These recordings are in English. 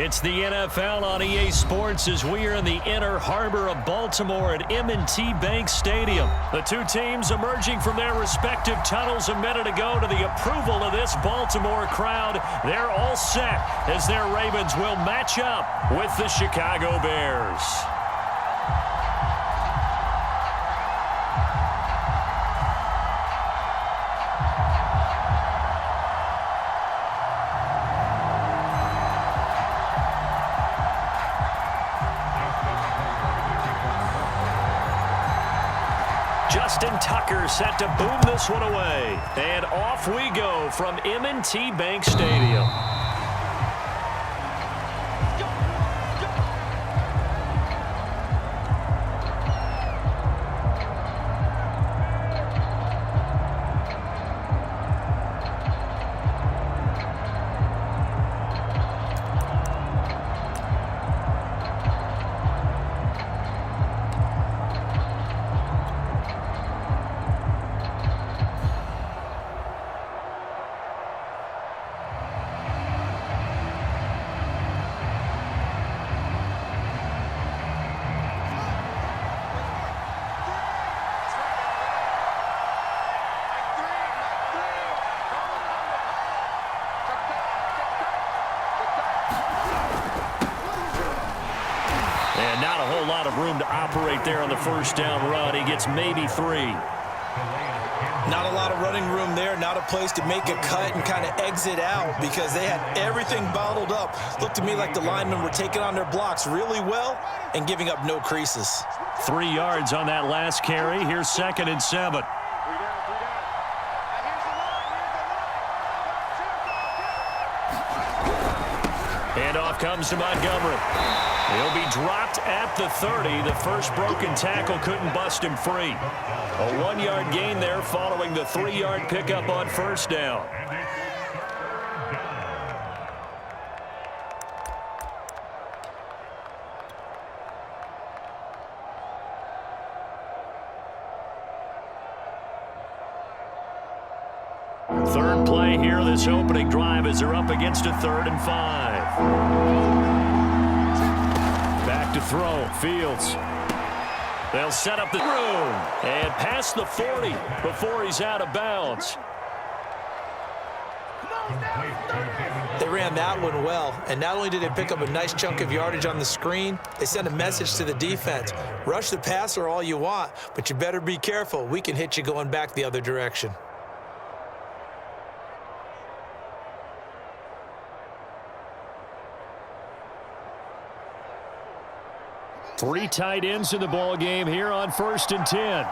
It's the NFL on EA Sports as we are in the inner harbor of Baltimore at M&T Bank Stadium. The two teams emerging from their respective tunnels a minute ago to the approval of this Baltimore crowd. They're all set as their Ravens will match up with the Chicago Bears. Tucker set to boom this one away. And off we go from M&T Bank Stadium. Not a whole lot of room to operate there on the first down run. He gets maybe 3. Not a lot of running room there. Not a place to make a cut and kind of exit out because they had everything bottled up. Looked to me like the linemen were taking on their blocks really well and giving up no creases. 3 yards on that last carry. Here's 2nd and 7. Handoff comes to Montgomery. He'll be dropped at the 30. The first broken tackle couldn't bust him free. A 1-yard gain there following the 3-yard pickup on first down. Third play here, this opening drive as they're up against a 3rd and 5. Back to throw, Fields. They'll set up the room and past the 40 before he's out of bounds. They ran that one well, and not only did they pick up a nice chunk of yardage on the screen, they sent a message to the defense. Rush the passer all you want, but you better be careful. We can hit you going back the other direction. Three tight ends in the ball game here on 1st and 10.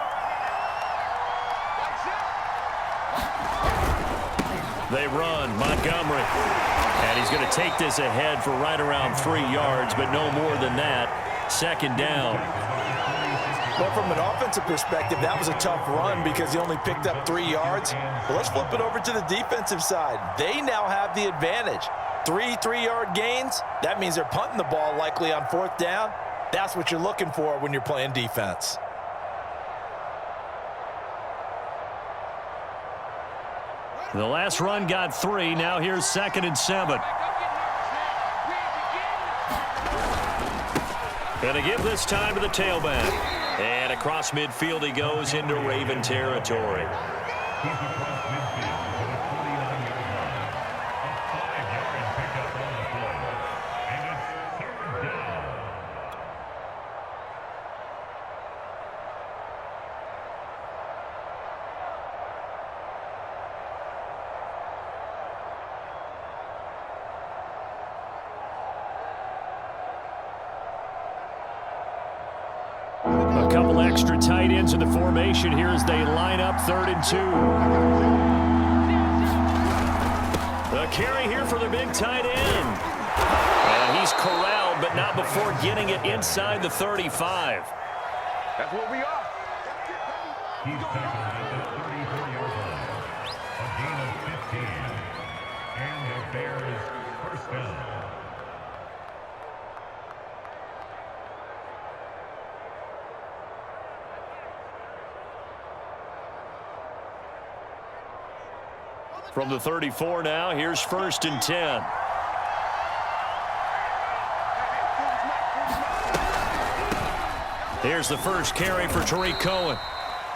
They run, Montgomery. And he's going to take this ahead for right around 3 yards, but no more than that. 2nd down. Well, from an offensive perspective, that was a tough run because he only picked up 3 yards. But let's flip it over to the defensive side. They now have the advantage. 3 3-yard gains, that means they're punting the ball likely on 4th down. That's what you're looking for when you're playing defense. The last run got 3. Now here's 2nd and 7. Going to give this time to the tailback. And across midfield he goes into Raven territory. A couple extra tight ends in the formation here as they line up 3rd and 2. The carry here for the big tight end. And he's corralled, but not before getting it inside the 35. That's what we are. He's tackled at the 34-yard line. A gain of 15. And the Bears first down. From the 34 now, here's 1st and 10. Here's the first carry for Tariq Cohen.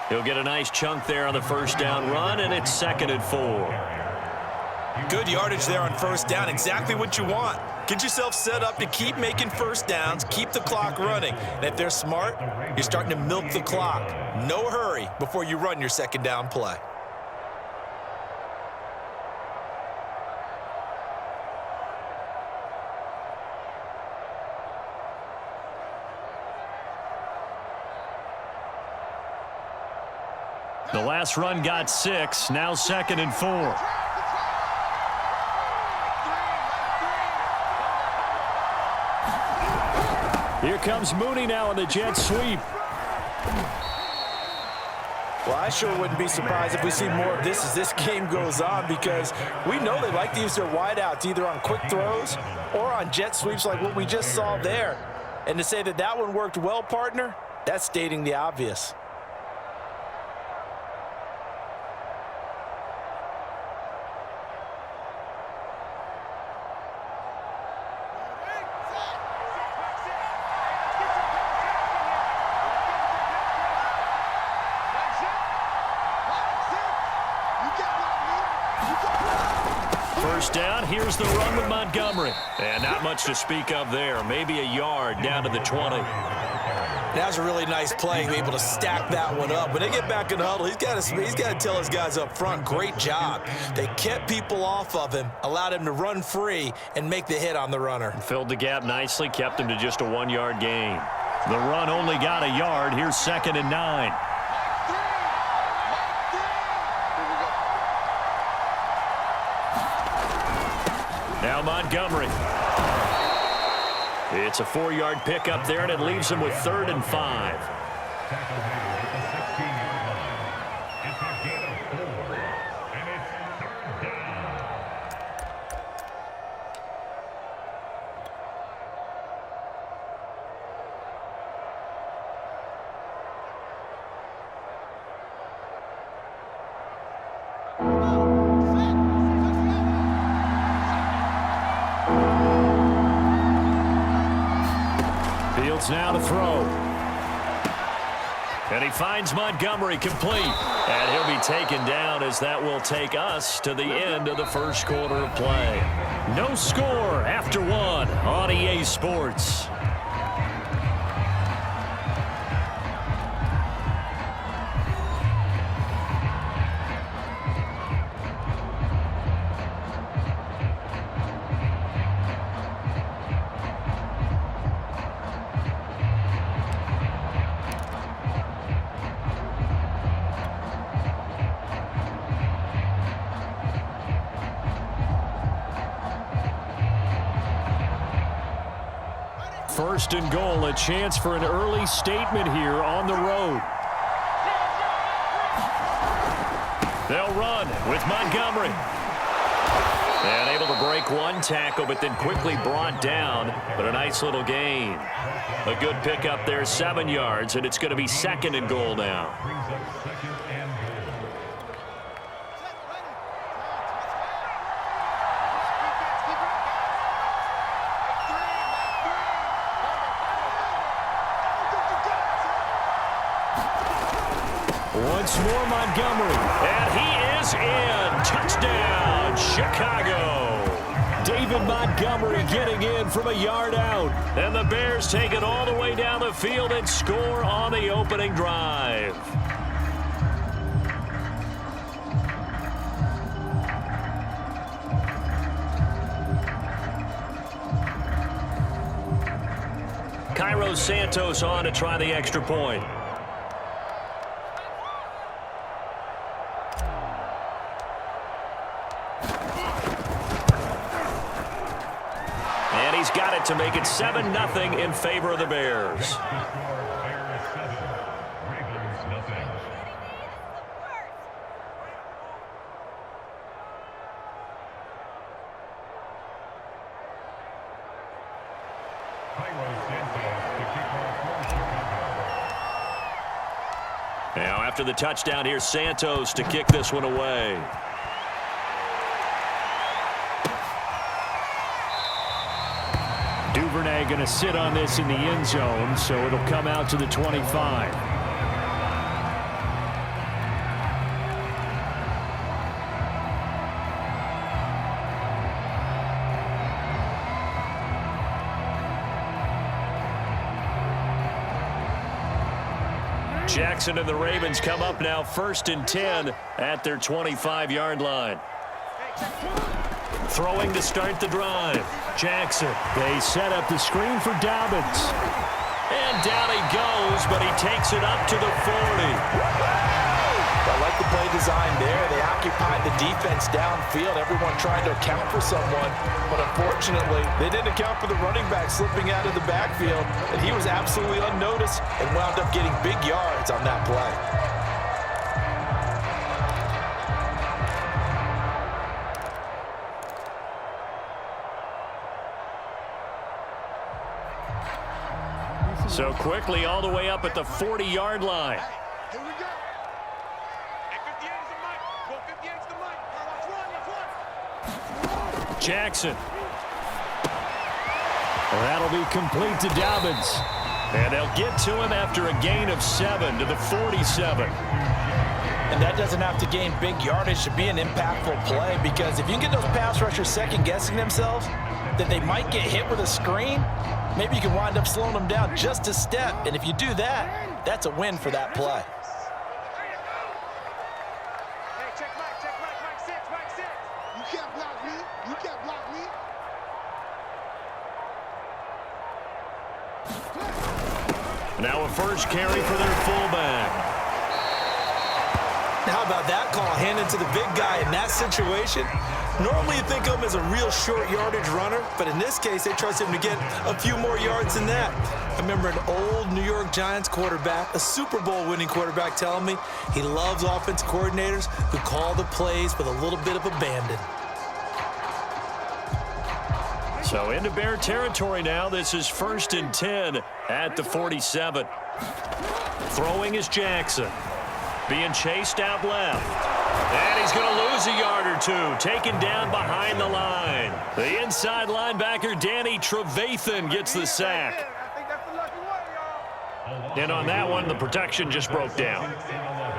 He'll get a nice chunk there on the first down run, and it's 2nd and 4. Good yardage there on first down. Exactly what you want. Get yourself set up to keep making first downs, keep the clock running. And if they're smart, you're starting to milk the clock. No hurry before you run your second down play. The last run got 6, now 2nd and 4. Here comes Mooney now on the jet sweep. Well, I sure wouldn't be surprised if we see more of this as this game goes on, because we know they like to use their wideouts either on quick throws or on jet sweeps like what we just saw there. And to say that that one worked well, partner, that's stating the obvious. First down, here's the run with Montgomery. And not much to speak of there. Maybe a yard down to the 20. That's a really nice play, able to stack that one up. When they get back in the huddle, he's got to tell his guys up front, great job. They kept people off of him, allowed him to run free and make the hit on the runner. Filled the gap nicely, kept him to just a 1-yard gain. The run only got a yard. Here's 2nd and 9. Now Montgomery. It's a 4-yard pickup there, and it leaves him with 3rd and 5. Tackle made at the 16-yard line. It's a gain of 4, and it's 3rd down. Fields now to throw. And he finds Montgomery complete. And he'll be taken down as that will take us to the end of the first quarter of play. No score after 1 on EA Sports. First and goal, a chance for an early statement here on the road. They'll run with Montgomery. And able to break one tackle, but then quickly brought down. But a nice little gain. A good pickup there, 7 yards, and it's going to be 2nd and goal now. Brings up 2nd and goal. Once more Montgomery, and he is in. Touchdown, Chicago. David Montgomery getting in from a yard out. And the Bears take it all the way down the field and score on the opening drive. Cairo Santos on to try the extra point. And he's got it to make it 7-0 in favor of the Bears. Now after the touchdown, here's Santos to kick this one away. Duvernay play going to sit on this in the end zone, so it'll come out to the 25. Jackson and the Ravens come up now 1st and 10 at their 25-yard line. Throwing to start the drive. Jackson. They set up the screen for Dobbins. And down he goes, but he takes it up to the 40. I like the play design there. They occupied the defense downfield, everyone trying to account for someone. But unfortunately, they didn't account for the running back slipping out of the backfield. And he was absolutely unnoticed and wound up getting big yards on that play. So quickly all the way up at the 40-yard line. Here we go. Hey, 58 is the mic. Go 58 is the mic. Let's run. Jackson. That'll be complete to Dobbins. And they'll get to him after a gain of 7 to the 47. And that doesn't have to gain big yardage to be an impactful play, because if you can get those pass rushers second-guessing themselves that they might get hit with a screen, maybe you can wind up slowing them down just a step. And if you do that, that's a win for that play. Hey, check Mike 6, Mike 6. You can't block me. You can't block me. Now a first carry for their fullback. How about that call handed to the big guy in that situation? Normally you think of him as a real short yardage runner, but in this case they trust him to get a few more yards than that. I remember an old New York Giants quarterback, a Super Bowl winning quarterback, telling me he loves offensive coordinators who call the plays with a little bit of abandon. So into Bear territory now. This is 1st and 10 at the 47. Throwing is Jackson. Being chased out left. And he's going to lose a yard or two. Taken down behind the line. The inside linebacker, Danny Trevathan, gets the sack. I think that's the lucky one, y'all. And on that one, the protection just broke down.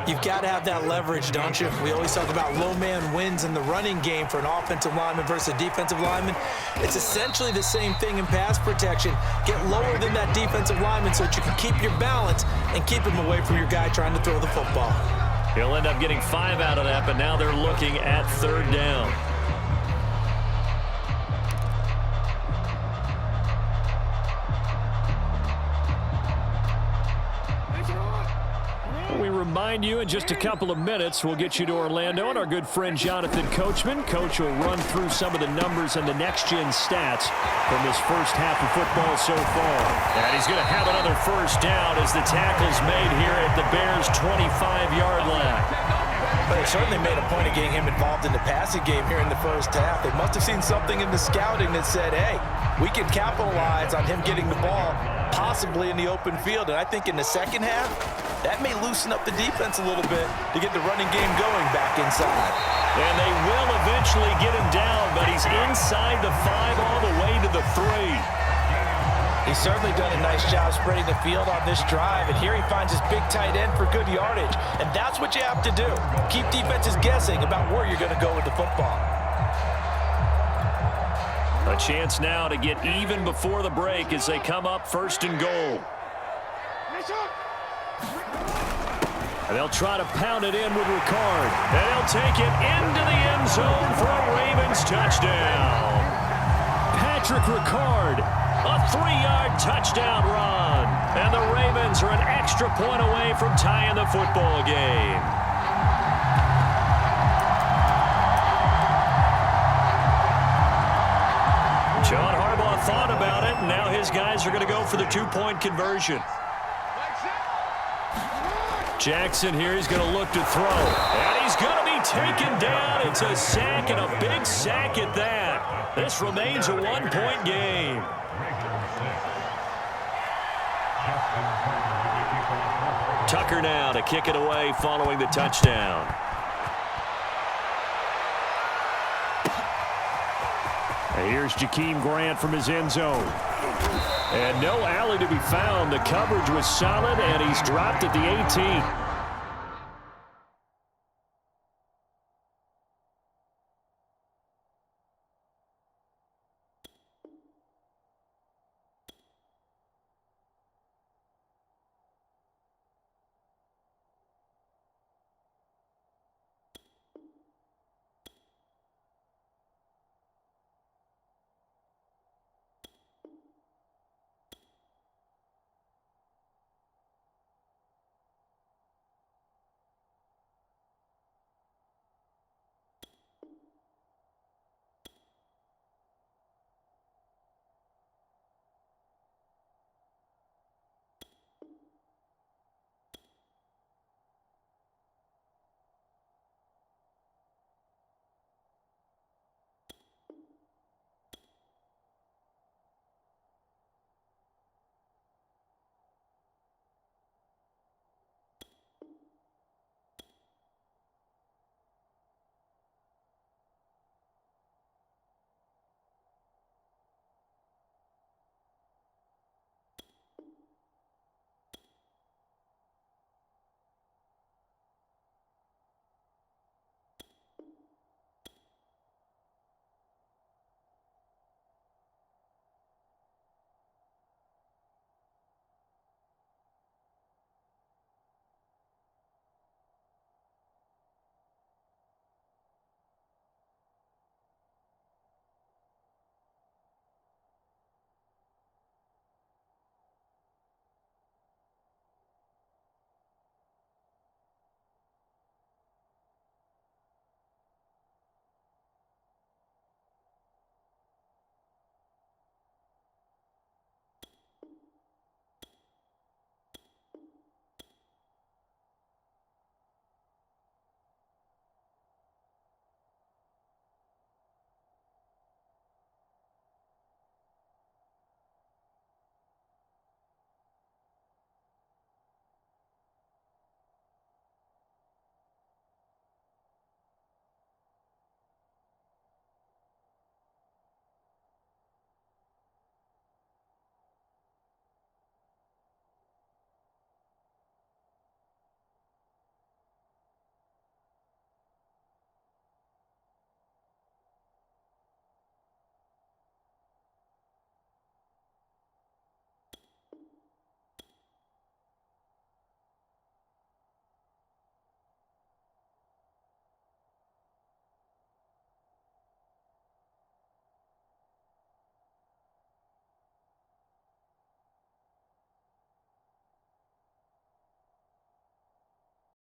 You've got to have that leverage, don't you? We always talk about low man wins in the running game for an offensive lineman versus a defensive lineman. It's essentially the same thing in pass protection. Get lower than that defensive lineman so that you can keep your balance and keep him away from your guy trying to throw the football. He'll end up getting 5 out of that, but now they're looking at 3rd down. We remind you in just a couple of minutes, we'll get you to Orlando and our good friend Jonathan Coachman. Coach will run through some of the numbers and the next-gen stats from this first half of football so far. And he's going to have another first down as the tackle's made here at the Bears' 25-yard line. But they certainly made a point of getting him involved in the passing game here in the first half. They must have seen something in the scouting that said, hey, we can capitalize on him getting the ball possibly in the open field. And I think in the second half, that may loosen up the defense a little bit to get the running game going back inside. And they will eventually get him down, but he's inside the 5 all the way to the 3. He's certainly done a nice job spreading the field on this drive, and here he finds his big tight end for good yardage. And that's what you have to do. Keep defenses guessing about where you're going to go with the football. A chance now to get even before the break as they come up 1st and goal. And they'll try to pound it in with Ricard. And they'll take it into the end zone for a Ravens touchdown. Patrick Ricard, a 3-yard touchdown run. And the Ravens are an extra point away from tying the football game. John Harbaugh thought about it, and now his guys are going to go for the 2-point conversion. Jackson here, he's going to look to throw. And he's going to be taken down. It's a sack, and a big sack at that. This remains a 1-point game. Tucker now to kick it away following the touchdown. And here's Jakeem Grant from his end zone. And no alley to be found. The coverage was solid, and he's dropped at the 18.